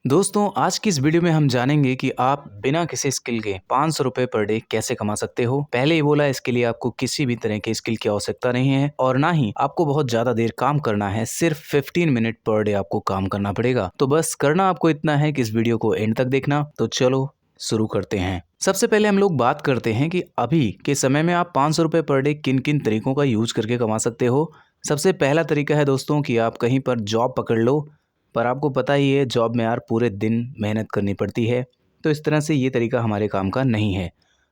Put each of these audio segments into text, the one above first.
दोस्तों आज की इस वीडियो में हम जानेंगे कि आप बिना किसी स्किल के 500 रुपए पर डे कैसे कमा सकते हो। पहले ही बोला, इसके लिए आपको किसी भी तरह के स्किल की आवश्यकता नहीं है और ना ही आपको बहुत ज्यादा देर काम करना है। सिर्फ 15 मिनट पर डे आपको काम करना पड़ेगा। तो बस करना आपको इतना है कि इस वीडियो को एंड तक देखना। तो चलो शुरू करते हैं। सबसे पहले हम लोग बात करते हैं कि अभी के समय में आप 500 रुपए पर डे किन किन तरीकों का यूज करके कमा सकते हो। सबसे पहला तरीका है दोस्तों कि आप कहीं पर जॉब पकड़ लो, पर आपको पता ही है जॉब में यार पूरे दिन मेहनत करनी पड़ती है, तो इस तरह से ये तरीका हमारे काम का नहीं है।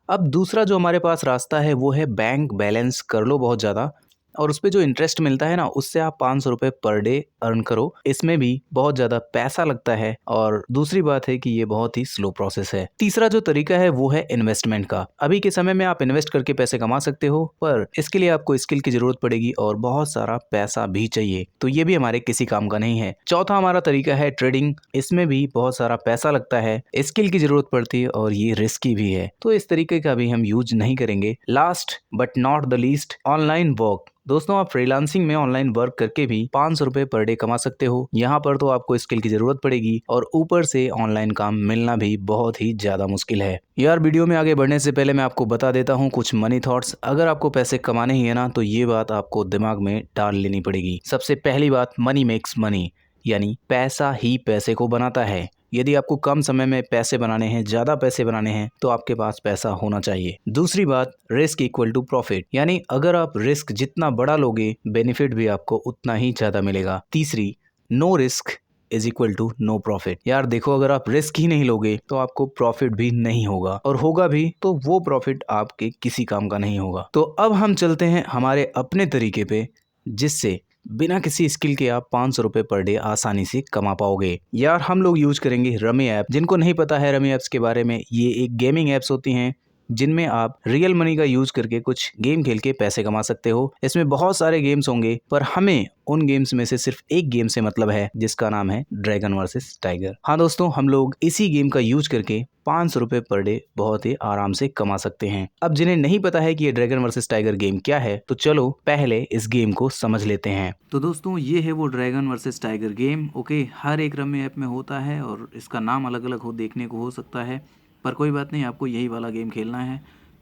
अब दूसरा जो हमारे पास रास्ता है वो है बैंक बैलेंस कर लो बहुत ज़्यादा, और उस पे जो इंटरेस्ट मिलता है ना, उससे आप 500 रुपये पर डे अर्न करो। इसमें भी बहुत ज़्यादा पैसा लगता है और दूसरी बात है कि ये बहुत ही स्लो प्रोसेस है। तीसरा जो तरीका है वो है इन्वेस्टमेंट का। अभी के समय में आप इन्वेस्ट करके पैसे कमा सकते हो, पर इसके लिए आपको स्किल की जरूरत पड़ेगी और बहुत सारा पैसा भी चाहिए, तो ये भी हमारे किसी काम का नहीं है। चौथा हमारा तरीका है ट्रेडिंग। इसमें भी बहुत सारा पैसा लगता है, स्किल की जरूरत पड़ती है और ये रिस्की भी है, तो इस तरीके का भी हम यूज नहीं करेंगे। Last but not the least, online work. दोस्तों आप फ्रीलांसिंग में ऑनलाइन वर्क करके भी 500 रुपए पर डे कमा सकते हो। यहाँ पर तो आपको स्किल की जरूरत पड़ेगी और ऊपर से ऑनलाइन काम मिलना भी बहुत ही ज्यादा मुश्किल है। यार वीडियो में आगे बढ़ने से पहले मैं आपको बता देता हूँ कुछ मनी थॉट्स। अगर आपको पैसे कमाने ही है ना, तो ये बात आपको दिमाग में डाल लेनी पड़ेगी। सबसे पहली बात, मनी मेक्स मनी, यानी पैसा ही पैसे को बनाता है। यदि आपको कम समय में पैसे बनाने हैं, ज्यादा पैसे बनाने हैं, तो आपके पास पैसा होना चाहिए। दूसरी बात, रिस्क इक्वल टू प्रॉफिट, यानी अगर आप रिस्क जितना बड़ा लोगे, बेनिफिट भी आपको उतना ही ज्यादा मिलेगा। तीसरी, no risk is equal to no profit. यार देखो, अगर आप रिस्क ही नहीं लोगे तो आपको प्रॉफिट भी नहीं होगा, और होगा भी तो वो प्रॉफिट आपके किसी काम का नहीं होगा। तो अब हम चलते हैं हमारे अपने तरीके पे, जिससे बिना किसी स्किल के आप 500 रुपए पर डे आसानी से कमा पाओगे। यार हम लोग यूज करेंगे रमी ऐप। जिनको नहीं पता है रमी ऐप्स के बारे में, ये एक गेमिंग ऐप्स होती हैं जिनमें आप रियल मनी का यूज करके कुछ गेम खेल के पैसे कमा सकते हो। इसमें बहुत सारे गेम्स होंगे, पर हमें उन गेम्स में से सिर्फ एक गेम से मतलब है, जिसका नाम है ड्रैगन वर्सेस टाइगर। हाँ दोस्तों, हम लोग इसी गेम का यूज करके 500 रुपए पर डे बहुत ही आराम से कमा सकते हैं। अब जिन्हें नहीं पता है कि ये ड्रैगन वर्सेस टाइगर गेम क्या है, तो चलो पहले इस गेम को समझ लेते हैं। तो दोस्तों ये है वो dragon versus tiger game. Okay, हर एक रमी ऐप में होता है और इसका नाम अलग अलग हो देखने को हो सकता है, पर कोई बात नहीं, आपको यही वाला गेम खेलना है।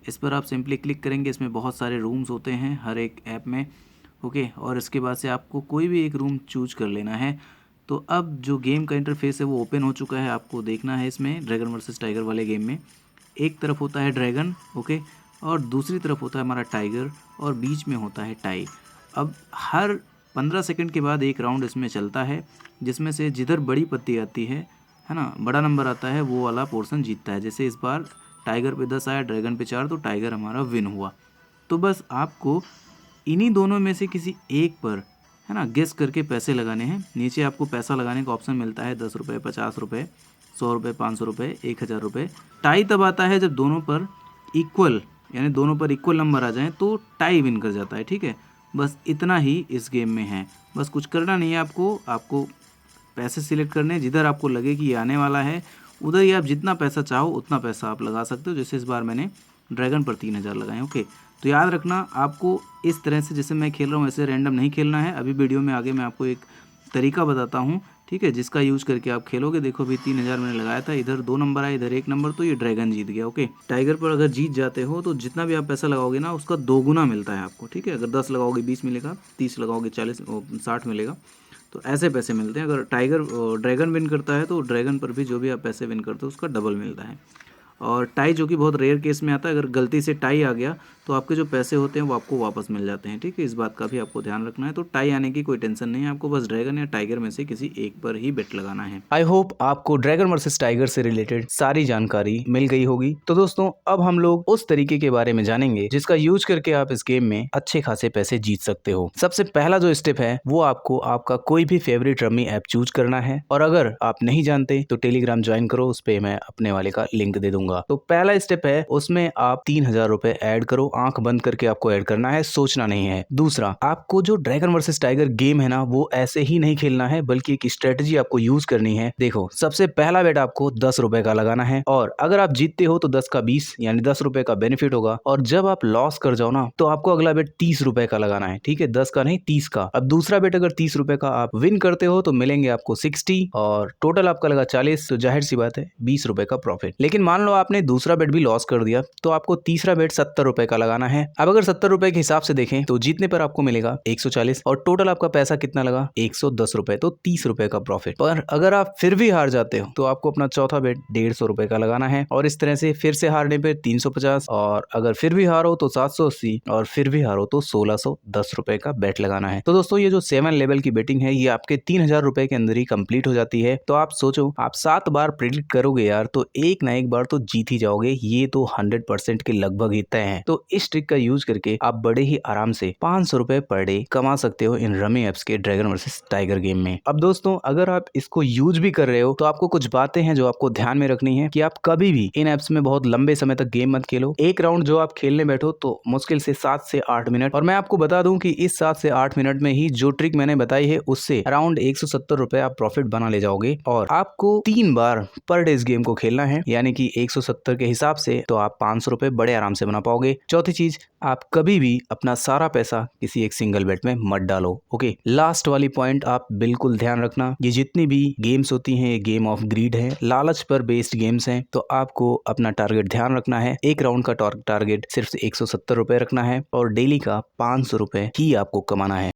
इस पर आप सिंपली क्लिक करेंगे। इसमें बहुत सारे रूम्स होते हैं हर एक ऐप में। ओके, और इसके बाद से आपको कोई भी एक रूम चूज कर लेना है। तो अब जो गेम का इंटरफेस है वो ओपन हो चुका है। आपको देखना है इसमें ड्रैगन वर्सेस टाइगर वाले गेम में एक तरफ होता है ड्रैगन, ओके, और दूसरी तरफ होता है हमारा टाइगर, और बीच में होता है टाई। अब हर 15 सेकंड के बाद एक राउंड इसमें चलता है, जिसमें से जिधर बड़ी पत्ती आती है ना, बड़ा नंबर आता है, वो वाला पोर्शन जीतता है। जैसे इस बार टाइगर पे 10 आया, ड्रैगन पे 4, तो टाइगर हमारा विन हुआ। तो बस आपको इन्हीं दोनों में से किसी एक पर, है ना, गेस करके पैसे लगाने हैं। नीचे आपको पैसा लगाने का ऑप्शन मिलता है, 10 रुपये, 50 रुपये, 100 रुपये, 500 रुपये, 1000 रुपये। टाई तब आता है जब दोनों पर इक्वल, यानी दोनों पर इक्वल नंबर आ जाएं, तो टाई विन कर जाता है। ठीक है, बस इतना ही इस गेम में है। बस कुछ करना नहीं है आपको पैसे सिलेक्ट करने हैं। जिधर आपको लगे कि ये आने वाला है, उधर ही आप जितना पैसा चाहो उतना पैसा आप लगा सकते हो। जैसे इस बार मैंने ड्रैगन पर 3000 लगाए। ओके, तो याद रखना, आपको इस तरह से जैसे मैं खेल रहा हूँ ऐसे रैंडम नहीं खेलना है। अभी वीडियो में आगे मैं आपको एक तरीका बताता हूँ, ठीक है, जिसका यूज करके आप खेलोगे। देखो अभी 3000 मैंने लगाया था, इधर 2 नंबर आया, इधर 1 नंबर, तो ये ड्रैगन जीत गया। ओके, टाइगर पर अगर जीत जाते हो तो जितना भी आप पैसा लगाओगे ना, उसका 2 गुना मिलता है आपको। ठीक है, अगर 10 लगाओगे 20 मिलेगा, 30 लगाओगे 60 मिलेगा, तो ऐसे पैसे मिलते हैं। अगर टाइगर ड्रैगन विन करता है तो ड्रैगन पर भी जो भी आप पैसे विन करते हो उसका डबल मिलता है। और टाई जो कि बहुत रेयर केस में आता है, अगर गलती से टाई आ गया तो आपके जो पैसे होते हैं वो आपको वापस मिल जाते हैं। ठीक है, इस बात का भी आपको ध्यान रखना है। तो टाई आने की कोई टेंशन नहीं है, आपको बस ड्रैगन या टाइगर में से किसी एक पर ही बेट लगाना है। आई होप आपको ड्रैगन वर्सेस टाइगर से रिलेटेड सारी जानकारी मिल गई होगी। तो दोस्तों अब हम लोग उस तरीके के बारे में जानेंगे जिसका यूज करके आप इस गेम में अच्छे खासे पैसे जीत सकते हो। सबसे पहला जो स्टेप है वो आपको आपका कोई भी फेवरेट रमी ऐप चूज करना है, और अगर आप नहीं जानते तो टेलीग्राम ज्वाइन करो, उस पे मैं अपने वाले का लिंक दे दूंगा। दूंगा। तो पहला स्टेप है उसमें आप 3000 रुपए ऐड करो, आंख बंद करके आपको ऐड करना है, सोचना नहीं है। दूसरा, आपको जो ड्रैगन वर्सेस टाइगर गेम है ना वो ऐसे ही नहीं खेलना है बल्कि एक स्ट्रेटेजी आपको यूज करनी है। देखो, सबसे पहला बेट आपको 10 रुपए का लगाना है और अगर आप जीतते हो तो 10 का 20 यानी 10 रुपए का बेनिफिट होगा और जब आप लॉस कर जाओ ना तो आपको अगला बेट 30 रुपए का लगाना है। ठीक है, 10 का नहीं 30 का। अब दूसरा बेट अगर 30 रुपए का आप विन करते हो तो मिलेंगे आपको 60 और टोटल आपका लगा 40, तो जाहिर सी बात है 20 रुपए का प्रॉफिट। लेकिन मान लो आपने दूसरा बेट भी लॉस कर दिया तो आपको तीसरा बेट 70 रुपए का लगाना है। अब अगर 70 रुपए के हिसाब से देखें तो जीतने पर आपको मिलेगा 140 और टोटल आपका पैसा कितना लगा 110 रुपए, तो 30 रुपए का प्रॉफिट। पर अगर आप फिर भी हार जाते हो तो आपको अपना चौथा बेट 150 रुपए का लगाना है और इस तरह से फिर से हारने पे 350 और अगर फिर भी हारो तो 780 और फिर भी हारो तो 1610 रुपए का बेट लगाना है। तो दोस्तों ये जो 7 लेवल की बेटिंग है ये आपके 3000 रुपए के अंदर ही कंप्लीट हो जाती है। तो आप सोचो, आप 7 बार प्रेडिक्ट करोगे यार तो एक ना एक बार तो जीत ही जाओगे, ये तो 100% के लगभग ही तय है। तो इस ट्रिक का यूज करके आप बड़े ही आराम से 500 रुपए पर डे कमा सकते हो इन रमी एप्स के ड्रैगन वर्सेस टाइगर गेम में। अब दोस्तों अगर आप इसको यूज भी कर रहे हो तो आपको कुछ बातें हैं जो आपको ध्यान में रखनी है कि आप कभी भी इन एप्स में बहुत लंबे समय तक गेम मत खेलो। एक राउंड जो आप खेलने बैठो तो मुश्किल से 7 से 8 मिनट, और मैं आपको बता दूं कि इस 7 से 8 मिनट में ही जो ट्रिक मैंने बताई है उससे अराउंड 170 रुपए आप प्रॉफिट बना ले जाओगे और आपको 3 बार पर डे इस गेम को खेलना है, यानी कि 170 के हिसाब से तो आप 500 रुपए बड़े आराम से बना पाओगे। चौथी चीज, आप कभी भी अपना सारा पैसा किसी एक सिंगल बेट में मत डालो। ओके, लास्ट वाली पॉइंट आप बिल्कुल ध्यान रखना, ये जितनी भी गेम्स होती हैं ये गेम ऑफ ग्रीड है, लालच पर बेस्ड गेम्स हैं। तो आपको अपना टारगेट ध्यान रखना है, एक राउंड का टारगेट सिर्फ 170 रुपए रखना है और डेली का 500 रुपए ही आपको कमाना है।